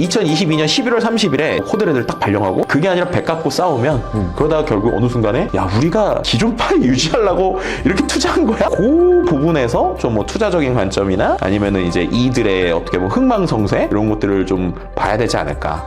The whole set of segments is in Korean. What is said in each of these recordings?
2022년 11월 30일에 코드레드를 딱 발령하고 그게 아니라 배 깎고 싸우면 그러다가 결국 어느 순간에 야 우리가 기존 파일 유지하려고 이렇게 투자한 거야? 그 부분에서 좀 뭐 투자적인 관점이나 아니면은 이제 이들의 어떻게 보면 흥망성쇠 이런 것들을 좀 봐야 되지 않을까.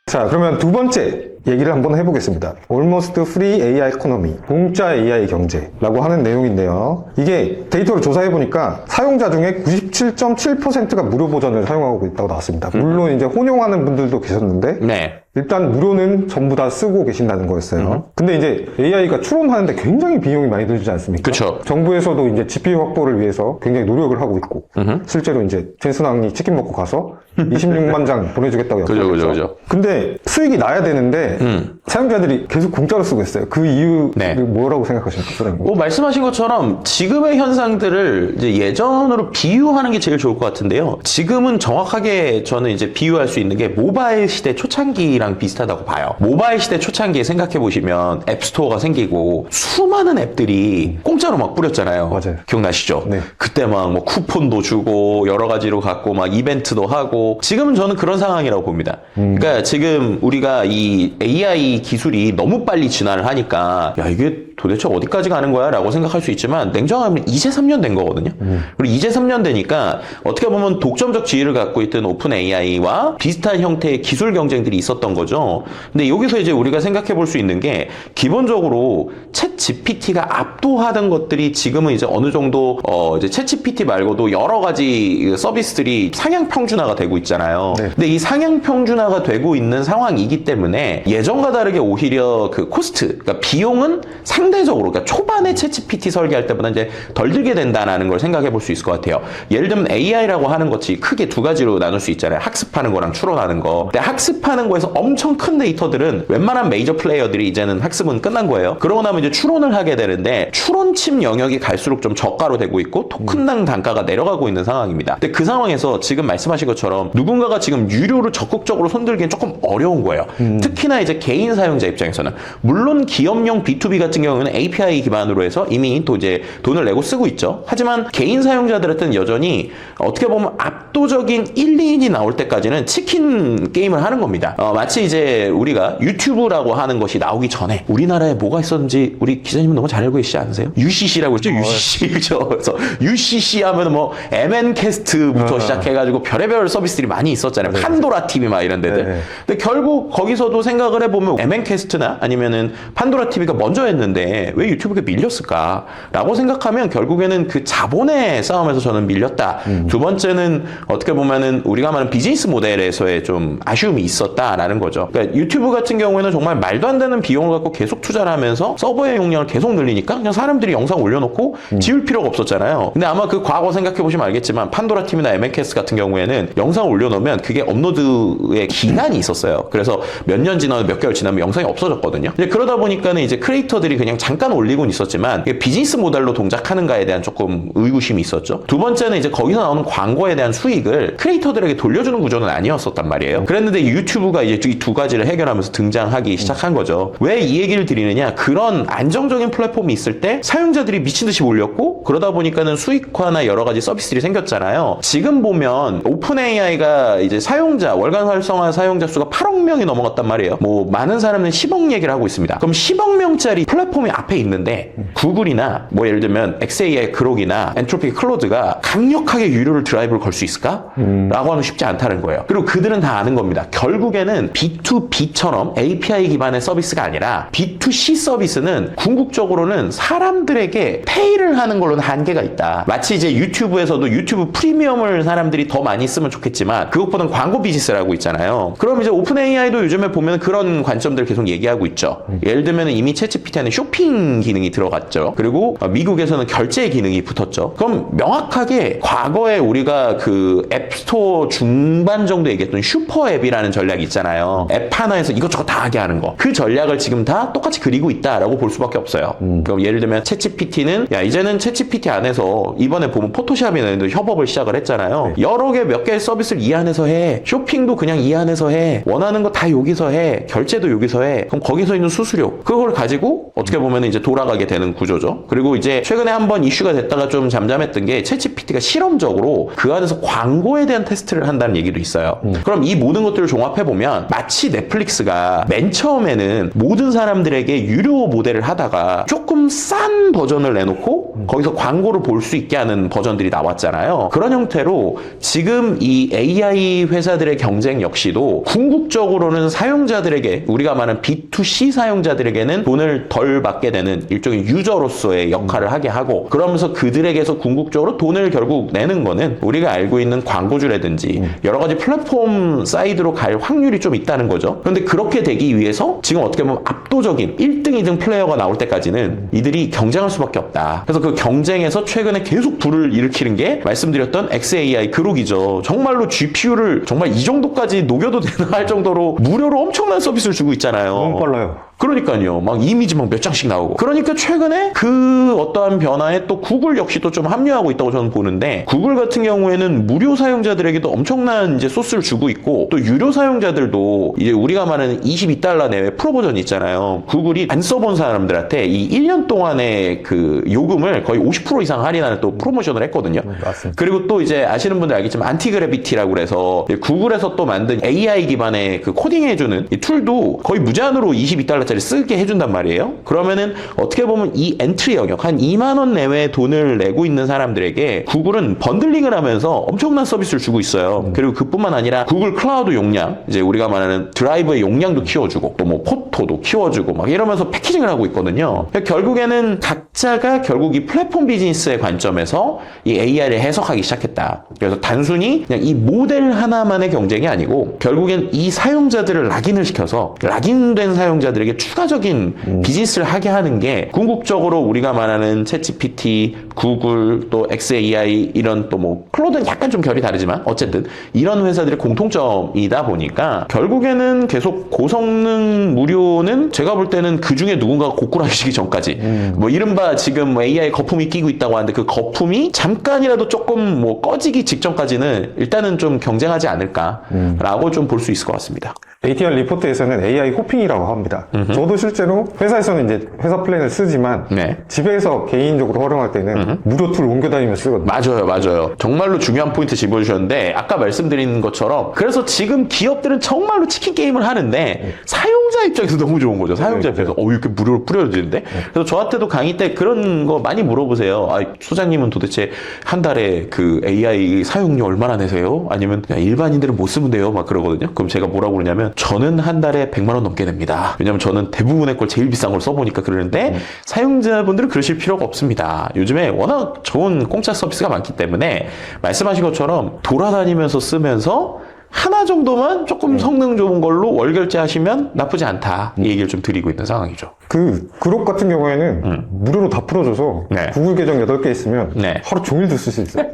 자, 그러면 두 번째 얘기를 한번 해보겠습니다. Almost Free AI Economy, 공짜 AI 경제라고 하는 내용인데요. 이게 데이터를 조사해보니까 사용자 중에 97.7%가 무료 버전을 사용하고 있다고 나왔습니다. 물론 이제 혼용하는 분들도 계셨는데 네. 일단 무료는 전부 다 쓰고 계신다는 거였어요. 근데 이제 AI가 추론하는데 굉장히 비용이 많이 들지 않습니까? 그쵸. 정부에서도 이제 GPU 확보를 위해서 굉장히 노력을 하고 있고 실제로 이제 젠슨왕이 치킨 먹고 가서 26만 장 보내주겠다고 그죠. 근데 수익이 나야 되는데 사용자들이 계속 공짜로 쓰고 있어요. 그 이유를 네. 뭐라고 생각하십니까, 소장님? 뭐 말씀하신 것처럼 지금의 현상들을 이제 예전으로 비유하는 게 제일 좋을 것 같은데요. 지금은 정확하게 저는 이제 비유할 수 있는 게 모바일 시대 초창기랑 비슷하다고 봐요. 모바일 시대 초창기에 생각해 보시면 앱스토어가 생기고 수많은 앱들이 공짜로 막 뿌렸잖아요. 맞아요. 기억나시죠? 네. 그때 막 뭐 쿠폰도 주고 여러 가지로 갖고 막 이벤트도 하고 지금은 저는 그런 상황이라고 봅니다. 그러니까 지금 우리가 이 AI 기술이 너무 빨리 진화를 하니까 야 이게 도대체 어디까지 가는 거야? 라고 생각할 수 있지만 냉정하면 이제 3년 된 거거든요. 그리고 이제 3년 되니까 어떻게 보면 독점적 지위를 갖고 있던 오픈 AI와 비슷한 형태의 기술 경쟁들이 있었던 거죠. 근데 여기서 이제 우리가 생각해 볼 수 있는 게 기본적으로 챗 GPT가 압도하던 것들이 지금은 이제 어느 정도 이제 챗 GPT 말고도 여러 가지 서비스들이 상향 평준화가 되고 있잖아요. 네. 근데 이 상향 평준화가 되고 있는 상황이기 때문에 예전과 다르게 오히려 그 코스트, 그러니까 비용은 상대적으로, 그러니까 초반에 챗 GPT 설계할 때보다 이제 덜 들게 된다는 걸 생각해 볼 수 있을 것 같아요. 예를 들면 AI라고 하는 것이 크게 두 가지로 나눌 수 있잖아요. 학습하는 거랑 추론하는 거. 근데 학습하는 거에서 엄청 큰 데이터들은 웬만한 메이저 플레이어들이 이제는 학습은 끝난 거예요. 그러고 나면 이제 추론을 하게 되는데 추론칩 영역이 갈수록 좀 저가로 되고 있고 토큰당 단가가 내려가고 있는 상황입니다. 근데 그 상황에서 지금 말씀하신 것처럼 누군가가 지금 유료로 적극적으로 손들기엔 조금 어려운 거예요. 특히나 이제 개인 사용자 입장에서는 물론 기업용 B2B 같은 경우는 API 기반으로 해서 이미 또 이제 돈을 내고 쓰고 있죠. 하지만 개인 사용자들한테는 여전히 어떻게 보면 압도적인 1, 2인이 나올 때까지는 치킨 게임을 하는 겁니다. 마치 이제 우리가 유튜브라고 하는 것이 나오기 전에 우리나라에 뭐가 있었는지 우리 기자님은 너무 잘 알고 계시지 않으세요? UCC라고 있죠? UCC. 그죠? 그래서 UCC 하면 뭐 MN캐스트부터 시작해가지고 별의별 서비스들이 많이 있었잖아요. 판도라 TV 막 이런 데들. 네. 근데 결국 거기서도 생각을 해보면 MN캐스트나 아니면은 판도라 TV가 먼저 했는데 왜 유튜브가 밀렸을까? 라고 생각하면 결국에는 그 자본의 싸움에서 저는 밀렸다. 두 번째는 어떻게 보면은 우리가 말하는 비즈니스 모델에서의 좀 아쉬움이 있었다라는 거죠. 그러니까 유튜브 같은 경우에는 정말 말도 안 되는 비용을 갖고 계속 투자를 하면서 서버의 용량을 계속 늘리니까 그냥 사람들이 영상 올려놓고 지울 필요가 없었잖아요. 근데 아마 그 과거 생각해보시면 알겠지만 판도라 TV나 MN캐스트 같은 경우에는 영상을 올려놓으면 그게 업로드의 기간이 있었어요. 그래서 몇 년 지나면 몇 개월 지나면 영상이 없어졌거든요. 이제 그러다 보니까는 이제 크리에이터들이 그냥 잠깐 올리곤 있었지만 이게 비즈니스 모델로 동작하는가에 대한 조금 의구심이 있었죠. 두 번째는 이제 거기서 나오는 광고에 대한 수익을 크리에이터들에게 돌려주는 구조는 아니었었단 말이에요. 그랬는데 유튜브가 이제 이 두 가지를 해결하면서 등장하기 시작한 거죠. 왜 이 얘기를 드리느냐? 그런 안정적인 플랫폼이 있을 때 사용자들이 미친 듯이 몰렸고 그러다 보니까는 수익화나 여러 가지 서비스들이 생겼잖아요. 지금 보면 오픈 AI가 이제 사용자 월간 활성화 사용자 수가 8억 명이 넘어갔단 말이에요. 뭐 많은 사람은 10억 얘기를 하고 있습니다. 그럼 10억 명짜리 플랫폼이 앞에 있는데 구글이나 뭐 예를 들면 XAI 그록이나 엔트로피 클로드가 강력하게 유료를 드라이브를 걸 수 있을까? 라고 하면 쉽지 않다는 거예요. 그리고 그들은 다 아는 겁니다. 결국에는 B2B처럼 API 기반의 서비스가 아니라 B2C 서비스는 궁극적으로는 사람들에게 페이를 하는 걸로는 한계가 있다. 마치 이제 유튜브에서도 유튜브 프리미엄을 사람들이 더 많이 쓰면 좋겠지만 그것보다는 광고 비즈니스라고 있잖아요. 그럼 이제 오픈 AI도 요즘에 보면 그런 관점들을 계속 얘기하고 있죠. 예를 들면 이미 챗GPT 안에 쇼핑 기능이 들어갔죠. 그리고 미국에서는 결제 기능이 붙었죠. 그럼 명확하게 과거에 우리가 그 앱스토어 중반 정도 얘기했던 슈퍼 앱이라는 전략이 있잖아요. 앱 하나에서 이것저것 다 하게 하는 거. 그 전략을 지금 다 똑같이 그리고 있다라고 볼 수밖에 없어요. 그럼 예를 들면 챗GPT는 야 이제는 챗GPT 안에서 이번에 보면 포토샵이나 협업을 시작을 했잖아요. 여러 개 몇 개의 서비스를 이 안에서 해. 쇼핑도 그냥 이 안에서 해. 원하는 거 다 여기서 해. 결제도 여기서 해. 그럼 거기서 있는 수수료 그걸 가지고 어떻게 보면 이제 돌아가게 되는 구조죠. 그리고 이제 최근에 한번 이슈가 됐다가 좀 잠잠했던 게 챗GPT가 실험적으로 그 안에서 광고에 대한 테스트를 한다는 얘기도 있어요. 그럼 이 모든 것들을 종합해보면 마치 넷플릭스가 맨 처음에는 모든 사람들에게 유료 모델을 하다가 조금 싼 버전을 내놓고 거기서 광고를 볼 수 있게 하는 버전들이 나왔잖아요. 그런 형태로 지금 이 AI 회사들의 경쟁 역시도 궁극적으로는 사용자들에게, 우리가 말하는 B2C 사용자들에게는 돈을 덜 받게 되는 일종의 유저로서의 역할을 하게 하고, 그러면서 그들에게서 궁극적으로 돈을 결국 내는 거는 우리가 알고 있는 광고주라든지 여러 가지 플랫폼 사이드로 갈 확률이 좀 있다는 거죠. 그런데 그렇게 되기 위해서 지금 어떻게 보면 압도적인 1등, 2등 플레이어가 나올 때까지는 이들이 경쟁할 수밖에 없다. 그래서 그 경쟁에서 최근에 계속 불을 일으키는 게 말씀드렸던 XAI 그룹이죠. 정말로 GPU를 정말 이 정도까지 녹여도 되나 할 정도로 무료로 엄청난 서비스를 주고 있잖아요. 너무 빨라요. 그러니까요. 막 이미지 막 몇 장씩 나오고. 그러니까 최근에 그 어떠한 변화에 또 구글 역시 또 좀 합류하고 있다고 저는 보는데, 구글 같은 경우에는 무료 사용자들에게도 엄청난 이제 소스를 주고 있고, 또 유료 사용자들도 이제 우리가 말하는 $22 내외 프로 버전 있잖아요. 구글이 안 써본 사람들한테 이 1년 동안의 그 요금을 거의 50% 이상 할인하는 또 프로모션을 했거든요. 맞습니다. 그리고 또 이제 아시는 분들 알겠지만 안티그래비티라고 그래서 구글에서 또 만든 AI 기반의 그 코딩해주는 이 툴도 거의 무제한으로 $22짜리 쓰게 해준단 말이에요. 그러면은 어떻게 보면 이 엔트리 영역 한 2만 원 내외 돈을 내고 있는 사람들에게 구글은 번들링을 하면서 엄청난 서비스를 주고 있어요. 그리고 그뿐만 아니라 구글 클라우드 용량, 이제 우리가 말하는 드라이브의 용량도 키워주고 또 뭐 포토도 키워주고 막 이러면서 패키징을 하고 있거든요. 그러니까 결국에는 각자가 결국 이 플랫폼 비즈니스의 관점에서 이 AI를 해석하기 시작했다. 그래서 단순히 그냥 이 모델 하나만의 경쟁이 아니고 결국엔 이 사용자들을 락인을 시켜서 락인된 사용자들에게 추가적인 비즈니스를 하게 하는 게 궁극적으로 우리가 말하는 챗GPT, 구글, 또 XAI 이런 또 뭐 클로드는 약간 좀 결이 다르지만 어쨌든 이런 회사들의 공통점이다 보니까 결국에는 계속 고성능 무료는 제가 볼 때는 그 중에 누군가가 고꾸라지기 전까지 뭐 이른바 지금 AI 거품이 끼고 있다고 하는데 그 거품이 잠깐이라도 조금 뭐 꺼지기 직전까지는 일단은 좀 경쟁하지 않을까라고 좀 볼 수 있을 것 같습니다. ATR 리포트에서는 AI 호핑이라고 합니다. 저도 실제로 회사에서는 이제 회사 플랜을 쓰지만 네. 집에서 개인적으로 활용할 때는 무료 툴 옮겨 다니며 쓰거든요. 맞아요. 정말로 중요한 포인트 짚어주셨는데 아까 말씀드린 것처럼 그래서 지금 기업들은 정말로 치킨 게임을 하는데 사용자 입장에서 너무 좋은 거죠. 사용자 입장에서 이렇게 무료로 뿌려지는데 그래서 저한테도 강의 때 그런 거 많이 물어보세요. 소장님은 도대체 한 달에 그 AI 사용료 얼마나 내세요? 아니면 그냥 일반인들은 못 쓰면 돼요? 막 그러거든요. 그럼 제가 뭐라고 그러냐면 저는 한 달에 100만 원 넘게 냅니다. 왜냐면 저는 대부분의 걸 제일 비싼 걸 써보니까 그러는데 사용자분들은 그러실 필요가 없습니다. 요즘에 워낙 좋은 공짜 서비스가 많기 때문에 말씀하신 것처럼 돌아다니면서 쓰면서 하나 정도만 조금 성능 좋은 걸로 월 결제하시면 나쁘지 않다. 이 얘기를 좀 드리고 있는 상황이죠. 그 그룹 같은 경우에는 무료로 다 풀어줘서 네. 구글 계정 8개 있으면 네. 하루 종일도 쓸 수 있어요.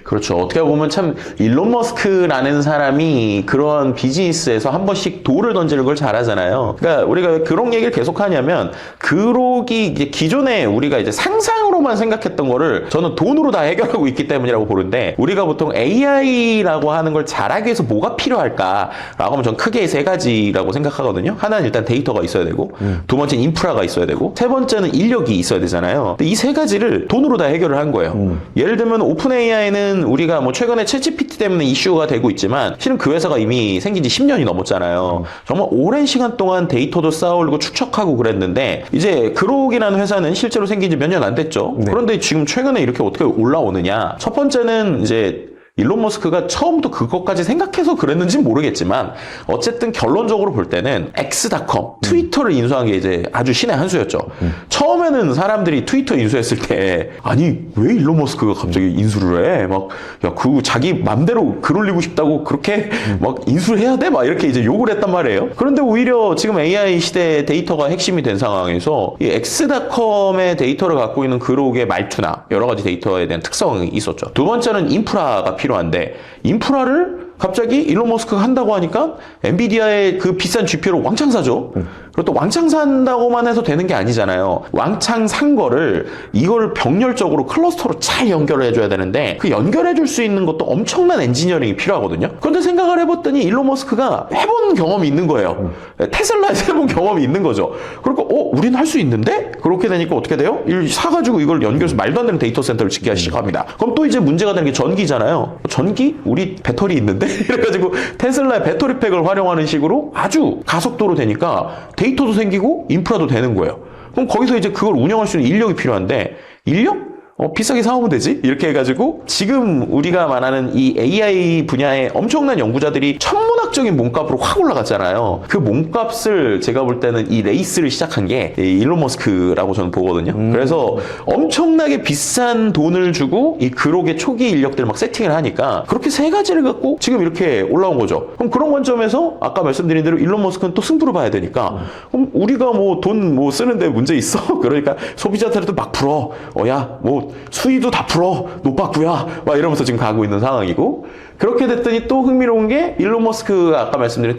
그렇죠. 어떻게 보면 참 일론 머스크라는 사람이 그런 비즈니스에서 한 번씩 돌을 던지는 걸 잘하잖아요. 그러니까 우리가 왜 그런 얘기를 계속 하냐면 그록이 이제 기존에 우리가 이제 상상으로만 생각했던 거를 저는 돈으로 다 해결하고 있기 때문이라고 보는데 우리가 보통 AI라고 하는 걸 잘하기 위해서 뭐가 필요할까라고 하면 전 크게 세 가지라고 생각하거든요. 하나는 일단 데이터가 있어야 되고 두 번째는 인프라가 있어야 되고 세 번째는 인력이 있어야 되잖아요. 근데 이 세 가지를 돈으로 다 해결을 한 거예요. 예를 들면 오픈 AI는 우리가 뭐 최근에 챗GPT 때문에 이슈가 되고 있지만 실은 그 회사가 이미 생긴 지 10년이 넘었잖아요. 정말 오랜 시간 동안 데이터도 쌓아올리고 추적하고 그랬는데 이제 그록이라는 회사는 실제로 생긴 지 몇 년 안 됐죠. 네. 그런데 지금 최근에 이렇게 어떻게 올라오느냐. 첫 번째는 이제 일론 머스크가 처음부터 그것까지 생각해서 그랬는지는 모르겠지만 어쨌든 결론적으로 볼 때는 X닷컴 트위터를 인수한 게 이제 아주 신의 한 수였죠. 처음에는 사람들이 트위터 인수했을 때 아니 왜 일론 머스크가 갑자기 인수를 해? 막 야 그 자기 맘대로 글 올리고 싶다고 그렇게 막 인수를 해야 돼? 막 이렇게 이제 욕을 했단 말이에요. 그런데 오히려 지금 AI 시대에 데이터가 핵심이 된 상황에서 이 X닷컴의 데이터를 갖고 있는 그록의 말투나 여러 가지 데이터에 대한 특성이 있었죠. 두 번째는 인프라가 필요한데 인프라를 갑자기 일론 머스크가 한다고 하니까 엔비디아의 그 비싼 GPU를 왕창 사죠. 그리고 또 왕창 산다고만 해서 되는 게 아니잖아요. 왕창 산 거를 이걸 병렬적으로 클러스터로 잘 연결을 해줘야 되는데 그 연결해줄 수 있는 것도 엄청난 엔지니어링이 필요하거든요. 그런데 생각을 해봤더니 일론 머스크가 해본 경험이 있는 거예요. 테슬라에서 해본 경험이 있는 거죠. 그리고 우리는 할 수 있는데? 그렇게 되니까 어떻게 돼요? 사가지고 이걸 연결해서 말도 안 되는 데이터 센터를 짓기 시작합니다. 그럼 또 이제 문제가 되는 게 전기잖아요. 전기? 우리 배터리 있는데? 이래가지고 테슬라의 배터리 팩을 활용하는 식으로 아주 가속도로 되니까 데이터도 생기고 인프라도 되는 거예요. 그럼 거기서 이제 그걸 운영할 수 있는 인력이 필요한데 인력? 비싸게 사오면 되지? 이렇게 해가지고 지금 우리가 말하는 이 AI 분야의 엄청난 연구자들이 천문학적인 몸값으로 확 올라갔잖아요. 그 몸값을 제가 볼 때는 이 레이스를 시작한 게 일론 머스크라고 저는 보거든요. 그래서 엄청나게 비싼 돈을 주고 이 그록의 초기 인력들을 막 세팅을 하니까 그렇게 세 가지를 갖고 지금 이렇게 올라온 거죠. 그럼 그런 관점에서 아까 말씀드린 대로 일론 머스크는 또 승부를 봐야 되니까 그럼 우리가 뭐 돈 뭐 쓰는데 문제 있어? 그러니까 소비자들도 막 풀어. 야, 뭐 수위도 다 풀어. 노빠꾸야. 막 이러면서 지금 가고 있는 상황이고 그렇게 됐더니 또 흥미로운 게 일론 머스크가 아까 말씀드린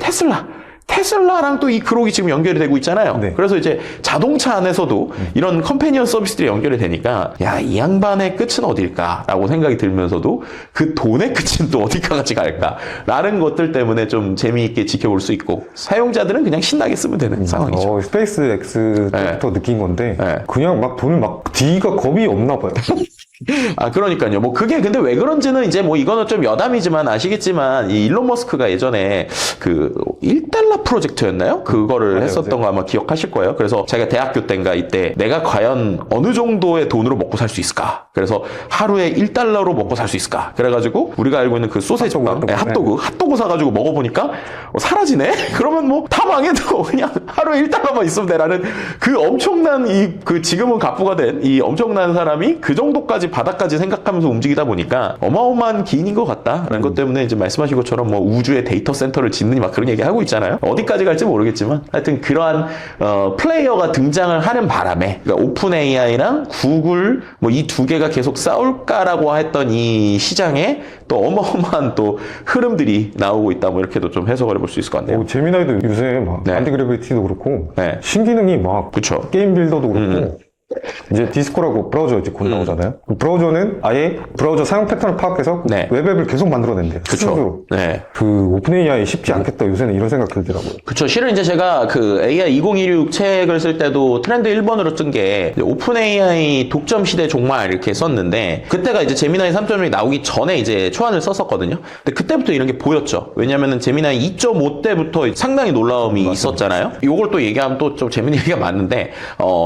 테슬라랑 또 이 그록이 지금 연결이 되고 있잖아요. 네. 그래서 이제 자동차 안에서도 이런 컴패니언 서비스들이 연결이 되니까 야, 이 양반의 끝은 어딜까라고 생각이 들면서도 그 돈의 끝은 또 어디까지 갈까라는 것들 때문에 좀 재미있게 지켜볼 수 있고 사용자들은 그냥 신나게 쓰면 되는 상황이죠. 스페이스 X 때부터 느낀 건데 네. 그냥 막 돈을 막 D가 겁이 없나 봐요. 그러니까요. 뭐 그게 근데 왜 그런지는 이제 뭐 이거는 좀 여담이지만 아시겠지만 이 일론 머스크가 예전에 그 1달러 프로젝트였나요? 그거를 맞아요, 했었던 맞아요. 거 아마 기억하실 거예요. 그래서 제가 대학교 때인가 이때 내가 과연 어느 정도의 돈으로 먹고 살 수 있을까? 그래서 하루에 1달러로 먹고 살 수 있을까? 그래가지고 우리가 알고 있는 그 소세지 빵, 핫도그 사가지고 먹어보니까 사라지네? 그러면 뭐 다 망해도 그냥 하루에 1달러만 있으면 되라는 그 엄청난 그 지금은 갑부가 된 이 엄청난 사람이 그 정도까지 바닥까지 생각하면서 움직이다 보니까 어마어마한 기인인 것 같다라는 것 때문에 이제 말씀하신 것처럼 뭐 우주의 데이터 센터를 짓느니 막 그런 얘기 하고 있잖아요. 어디까지 갈지 모르겠지만 하여튼 그러한 플레이어가 등장을 하는 바람에 그러니까 오픈 AI랑 구글 뭐 이 두 개가 계속 싸울까라고 했던 이 시장에 또 어마어마한 또 흐름들이 나오고 있다 뭐 이렇게도 좀 해석을 해볼 수 있을 것 같네요. 제미나이도 요새 막 네. 안티그래비티도 그렇고 네. 신기능이 막 그쵸. 게임 빌더도 그렇고 이제 디스코라고 브라우저 이제 곧 나오잖아요. 그 브라우저는 아예 브라우저 사용 패턴을 파악해서 네. 웹앱을 계속 만들어낸대요. 스스로. 네. 그 오픈 AI 쉽지 않겠다 요새는 이런 생각 들더라고요. 그쵸. 실은 이제 제가 그 AI 2016 책을 쓸 때도 트렌드 1번으로 쓴 게 오픈 AI 독점 시대 종말 이렇게 썼는데 그때가 이제 제미나이 3.0이 나오기 전에 이제 초안을 썼었거든요. 근데 그때부터 이런 게 보였죠. 왜냐면은 제미나이 2.5 때부터 상당히 놀라움이 있었잖아요. 요걸 또 얘기하면 또 좀 재밌는 얘기가 많은데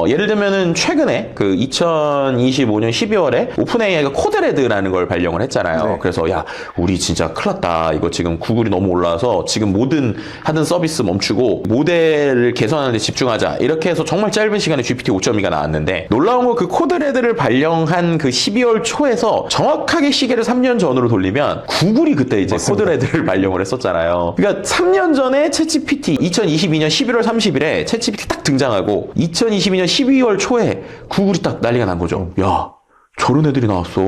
예를 들면은 최근에 그 2025년 12월에 오픈 AI가 코드레드라는 걸 발령을 했잖아요. 네. 그래서 야, 우리 진짜 큰일 났다. 이거 지금 구글이 너무 올라와서 지금 모든 하던 서비스 멈추고 모델을 개선하는 데 집중하자. 이렇게 해서 정말 짧은 시간에 GPT 5.2가 나왔는데 놀라운 건 그 코드레드를 발령한 그 12월 초에서 정확하게 시계를 3년 전으로 돌리면 구글이 그때 이제 맞습니다. 코드레드를 발령을 했었잖아요. 그러니까 3년 전에 챗GPT 2022년 11월 30일에 챗GPT 딱 등장하고 2022년 12월 초에 구글이 딱 난리가 난 거죠. 야, 저런 애들이 나왔어.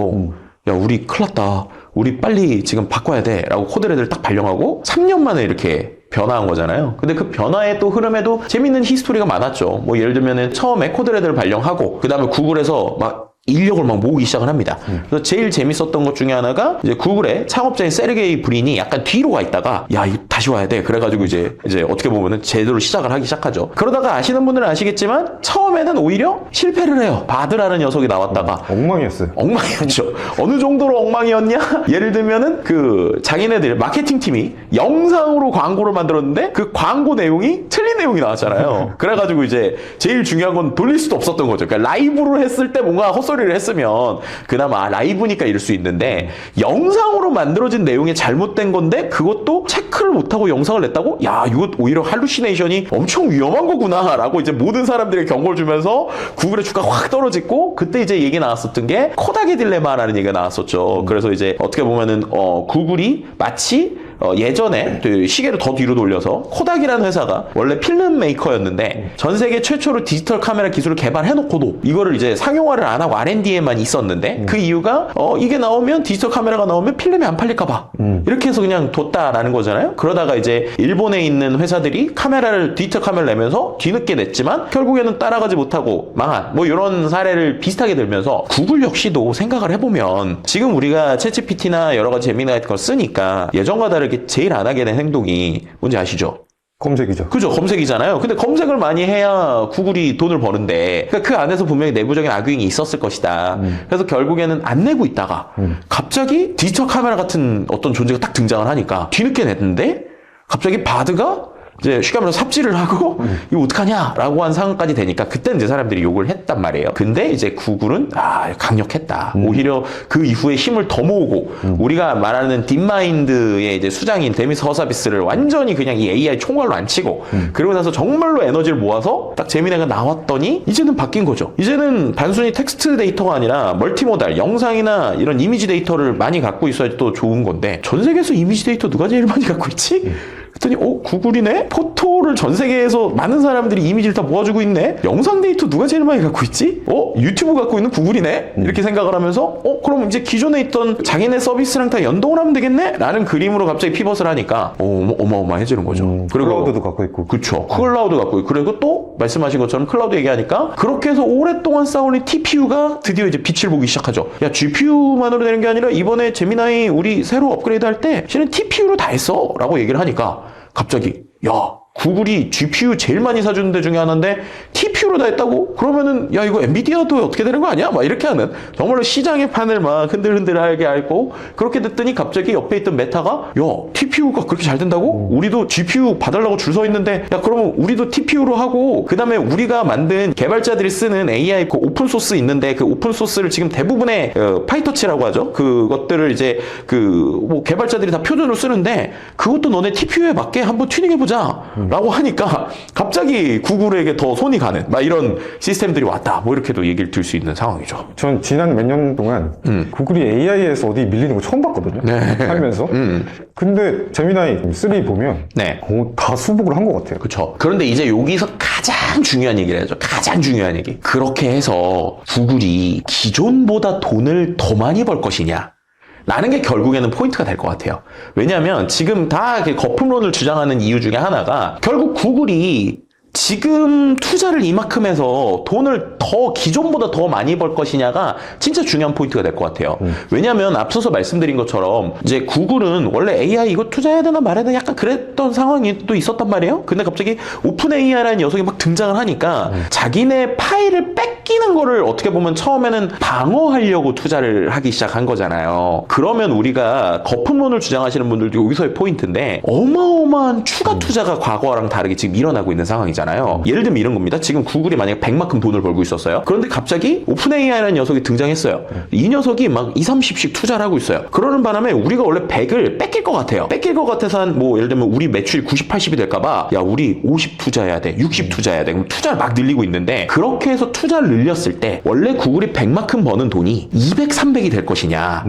야, 우리 큰일 났다. 우리 빨리 지금 바꿔야 돼. 라고 코드레드를 딱 발령하고 3년 만에 이렇게 변화한 거잖아요. 근데 그 변화의 또 흐름에도 재밌는 히스토리가 많았죠. 뭐 예를 들면은 처음에 코드레드를 발령하고 그 다음에 구글에서 막 인력을 막 모으기 시작을 합니다. 그래서 제일 재밌었던 것 중에 하나가 이제 구글의 창업자인 세르게이 브린이 약간 뒤로 가 있다가 야, 이거 다시 와야 돼. 그래가지고 이제 어떻게 보면은 제대로 시작을 하기 시작하죠. 그러다가 아시는 분들은 아시겠지만 처음에는 오히려 실패를 해요. 바드라는 녀석이 나왔다가 엉망이었어요. 엉망이었죠. 어느 정도로 엉망이었냐? 예를 들면은 그 자기네들 마케팅 팀이 영상으로 광고를 만들었는데 그 광고 내용이 틀린 내용이 나왔잖아요. 그래가지고 이제 제일 중요한 건 돌릴 수도 없었던 거죠. 그러니까 라이브로 했을 때 뭔가 헛소리를 했으면 그나마 라이브니까 이럴 수 있는데 영상으로 만들어진 내용이 잘못된 건데 그것도 체크를 못하고 영상을 냈다고? 야, 이거 오히려 할루시네이션이 엄청 위험한 거구나 라고 이제 모든 사람들에게 경고를 주면서 구글의 주가가 확 떨어지고 그때 이제 얘기 나왔었던 게 코닥의 딜레마라는 얘기가 나왔었죠. 그래서 이제 어떻게 보면은 구글이 마치 예전에 그 시계를 더 뒤로 돌려서 코닥이라는 회사가 원래 필름 메이커였는데 전 세계 최초로 디지털 카메라 기술을 개발해놓고도 이거를 이제 상용화를 안 하고 R&D에만 있었는데 그 이유가 이게 나오면 디지털 카메라가 나오면 필름이 안 팔릴까봐 이렇게 해서 그냥 뒀다라는 거잖아요. 그러다가 이제 일본에 있는 회사들이 디지털 카메라를 내면서 뒤늦게 냈지만 결국에는 따라가지 못하고 망한 뭐 이런 사례를 비슷하게 들면서 구글 역시도 생각을 해보면 지금 우리가 챗GPT나 여러 가지 제미나이 같은 걸 쓰니까 예전과 다르게 제일 안 하게 된 행동이 뭔지 아시죠? 검색이죠. 그죠, 검색이잖아요. 근데 검색을 많이 해야 구글이 돈을 버는데, 그러니까 그 안에서 분명히 내부적인 악용이 있었을 것이다. 그래서 결국에는 안 내고 있다가, 갑자기 디지털 카메라 같은 어떤 존재가 딱 등장을 하니까, 뒤늦게 냈는데, 갑자기 바드가 이제 쉽게 말해서 삽질을 하고 이거 어떡하냐라고 한 상황까지 되니까 그때는 이제 사람들이 욕을 했단 말이에요. 근데 이제 구글은 강력했다. 오히려 그 이후에 힘을 더 모으고 우리가 말하는 딥마인드의 이제 수장인 데미스 허사비스를 완전히 그냥 이 AI 총괄로 안 치고 그러고 나서 정말로 에너지를 모아서 딱 제미나이가 나왔더니 이제는 바뀐 거죠. 이제는 단순히 텍스트 데이터가 아니라 멀티모달 영상이나 이런 이미지 데이터를 많이 갖고 있어야 또 좋은 건데 전 세계에서 이미지 데이터 누가 제일 많이 갖고 있지? 그랬더니 구글이네? 포토를 전 세계에서 많은 사람들이 이미지를 다 모아주고 있네? 영상 데이터 누가 제일 많이 갖고 있지? 유튜브 갖고 있는 구글이네? 이렇게 생각을 하면서 그럼 이제 기존에 있던 자기네 서비스랑 다 연동을 하면 되겠네? 라는 그림으로 갑자기 피벗을 하니까 어마어마해지는 거죠. 그리고 클라우드도 갖고 있고. 그쵸. 클라우드 갖고 있고 그리고 또 말씀하신 것처럼 클라우드 얘기하니까 그렇게 해서 오랫동안 쌓아올린 TPU가 드디어 이제 빛을 보기 시작하죠. 야, GPU만으로 되는 게 아니라 이번에 제미나이 우리 새로 업그레이드 할 때 실은 TPU로 다 했어 라고 얘기를 하니까 갑자기 구글이 GPU 제일 많이 사주는 데 중에 하나인데 TPU로 다 했다고? 그러면은 야 이거 엔비디아도 어떻게 되는 거 아니야? 막 이렇게 하는 정말로 시장의 판을 막 흔들흔들하게 앓고 그렇게 됐더니 갑자기 옆에 있던 메타가 TPU가 그렇게 잘 된다고? 우리도 GPU 봐달라고 줄 서 있는데 그러면 우리도 TPU로 하고 그 다음에 우리가 만든 개발자들이 쓰는 AI 그 오픈소스 있는데 그 오픈소스를 지금 대부분의 파이터치라고 하죠. 그것들을 이제 뭐 개발자들이 다 표준으로 쓰는데 그것도 너네 TPU에 맞게 한번 튜닝해보자 라고 하니까 갑자기 구글에게 더 손이 가는 막 이런 시스템들이 왔다 뭐 이렇게도 얘기를 들 수 있는 상황이죠. 전 지난 몇 년 동안 구글이 AI에서 어디 밀리는 거 처음 봤거든요. 살면서. 근데 제미나이 3 보면 다 수복을 한 것 같아요. 그렇죠. 그런데 이제 여기서 가장 중요한 얘기를 하죠. 가장 중요한 얘기. 그렇게 해서 구글이 기존보다 돈을 더 많이 벌 것이냐 라는 게 결국에는 포인트가 될 것 같아요. 왜냐하면 지금 다 거품론을 주장하는 이유 중에 하나가 결국 구글이 지금 투자를 이만큼 해서 돈을 기존보다 더 많이 벌 것이냐가 진짜 중요한 포인트가 될 것 같아요. 왜냐면 앞서서 말씀드린 것처럼 이제 구글은 원래 AI 이거 투자해야 되나 말해야 되나 약간 그랬던 상황이 또 있었단 말이에요. 근데 갑자기 오픈 AI라는 녀석이 막 등장을 하니까 자기네 파일을 뺏기는 거를 어떻게 보면 처음에는 방어하려고 투자를 하기 시작한 거잖아요. 그러면 우리가 거품론을 주장하시는 분들도 여기서의 포인트인데 어마어마한 추가 투자가 과거랑 다르게 지금 일어나고 있는 상황이잖아요. 예를 들면 이런 겁니다. 지금 구글이 만약에 100만큼 돈을 벌고 있었어요. 그런데 갑자기 오픈 AI라는 녀석이 등장했어요. 이 녀석이 막 20, 30씩 투자를 하고 있어요. 그러는 바람에 우리가 원래 100을 뺏길 것 같아요. 뺏길 것 같아서 예를 들면 우리 매출이 90, 80이 될까봐 우리 50 투자해야 돼. 60 투자해야 돼. 그럼 투자를 막 늘리고 있는데 그렇게 해서 투자를 늘렸을 때 원래 구글이 100만큼 버는 돈이 200, 300이 될 것이냐.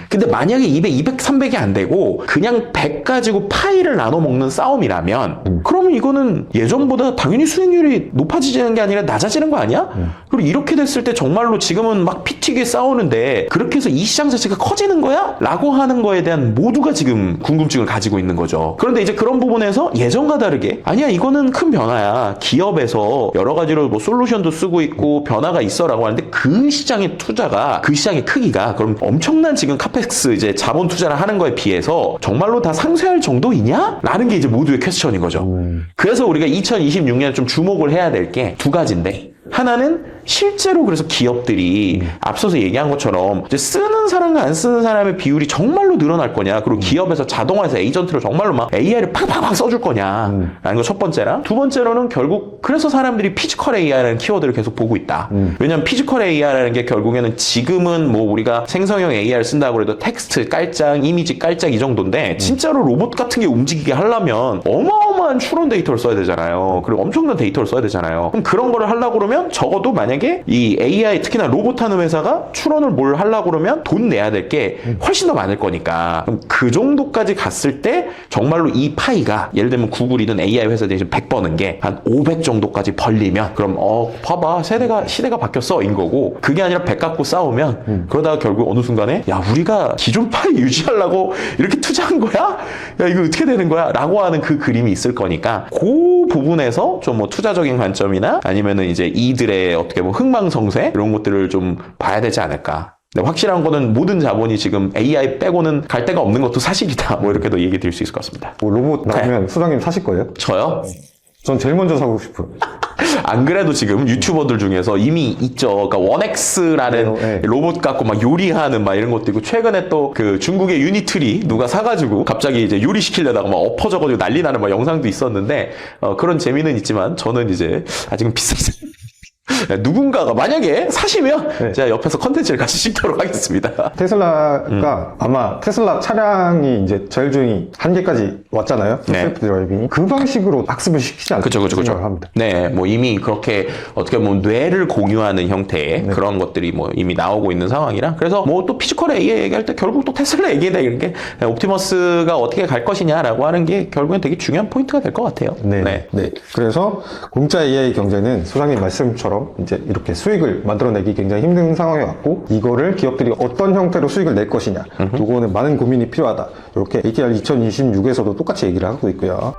근데 만약에 200, 300이 안 되고 그냥 100 가지고 파일을 나눠 먹는 싸움이라면 그러면 이거는 예전보다 당연히 수익률이 높아지는 게 아니라 낮아지는 거 아니야? 그리고 이렇게 됐을 때 정말로 지금은 막 피 튀게 싸우는데 그렇게 해서 이 시장 자체가 커지는 거야? 라고 하는 거에 대한 모두가 지금 궁금증을 가지고 있는 거죠. 그런데 이제 그런 부분에서 예전과 다르게 아니야 이거는 큰 변화야. 기업에서 여러 가지로 뭐 솔루션도 쓰고 있고 변화가 있어 라고 하는데 그 시장의 투자가 그 시장의 크기가 그럼 엄청난 지금 카펙스 이제 자본 투자를 하는 거에 비해서 정말로 다 상쇄할 정도이냐? 라는 게 이제 모두의 퀘스천인 거죠. 그래서 우리가 2026년에 좀 주목을 해야 될 게 두 가지인데 하나는 실제로 그래서 기업들이 앞서서 얘기한 것처럼 이제 쓰는 사람과 안 쓰는 사람의 비율이 정말로 늘어날 거냐 그리고 기업에서 자동화해서 에이전트로 정말로 막 AI를 팍팍팍 써줄 거냐라는 거 첫 번째랑 두 번째로는 결국 그래서 사람들이 피지컬 AI라는 키워드를 계속 보고 있다. 왜냐면 피지컬 AI라는 게 결국에는 지금은 뭐 우리가 생성형 AI를 쓴다고 해도 텍스트 깔짝, 이미지 깔짝 이 정도인데 진짜로 로봇 같은 게 움직이게 하려면 어마어마한 어마어마한 추론 데이터를 써야 되잖아요. 그리고 엄청난 데이터를 써야 되잖아요. 그럼 그런 거를 하려고 그러면 적어도 만약에 이 AI, 특히나 로봇 하는 회사가 추론을 뭘 하려고 그러면 돈 내야 될 게 훨씬 더 많을 거니까. 그럼 그 정도까지 갔을 때 정말로 이 파이가 예를 들면 구글이든 AI 회사들이 지금 100 버는 게 한 500 정도까지 벌리면 그럼 봐봐 시대가 바뀌었어 인 거고, 그게 아니라 100 갖고 싸우면 그러다가 결국 어느 순간에 야 우리가 기존 파이 유지하려고 이렇게 투자한 거야? 야 이거 어떻게 되는 거야? 라고 하는 그 그림이 있을 거니까 그 부분에서 좀 뭐 투자적인 관점이나 아니면은 이제 이들의 어떻게 뭐 흥망성쇠 이런 것들을 좀 봐야 되지 않을까. 근데 확실한 거는 모든 자본이 지금 AI 빼고는 갈 데가 없는 것도 사실이다. 뭐 이렇게도 얘기 드릴 수 있을 것 같습니다. 뭐 로봇 나오면 수장님 사실 거예요? 저요? 전 제일 먼저 사고 싶어요. 안 그래도 지금 유튜버들 중에서 이미 있죠. 그러니까 원엑스라는 네. 로봇 갖고 막 요리하는 막 이런 것도 있고, 최근에 또 그 중국의 유니트리 누가 사가지고 갑자기 이제 요리시키려다가 막 엎어져가지고 난리 나는 막 영상도 있었는데, 그런 재미는 있지만 저는 이제 아직은 비싸지. 누군가가 만약에 사시면 네. 제가 옆에서 컨텐츠를 같이 찍도록 하겠습니다. 테슬라가 아마 테슬라 차량이 이제 자율주행이 한계까지 왔잖아요. 네. 셀프 드라이빙이. 그 방식으로 학습을 시키지 않을까 그쵸. 생각을 합니다. 네, 뭐 이미 그렇게 어떻게 보면 뇌를 공유하는 형태의 그런 것들이 뭐 이미 나오고 있는 상황이라, 그래서 뭐 또 피지컬 AI 얘기할 때 결국 또 테슬라 얘기해야 되는 게 옵티머스가 어떻게 갈 것이냐라고 하는 게 결국엔 되게 중요한 포인트가 될 것 같아요. 네. 그래서 공짜 AI 경제는 소장님 말씀처럼 이제 이렇게 수익을 만들어내기 굉장히 힘든 상황에 왔고, 이거를 기업들이 어떤 형태로 수익을 낼 것이냐, 요거는 많은 고민이 필요하다. 이렇게 ATR 2026에서도 똑같이 얘기를 하고 있고요.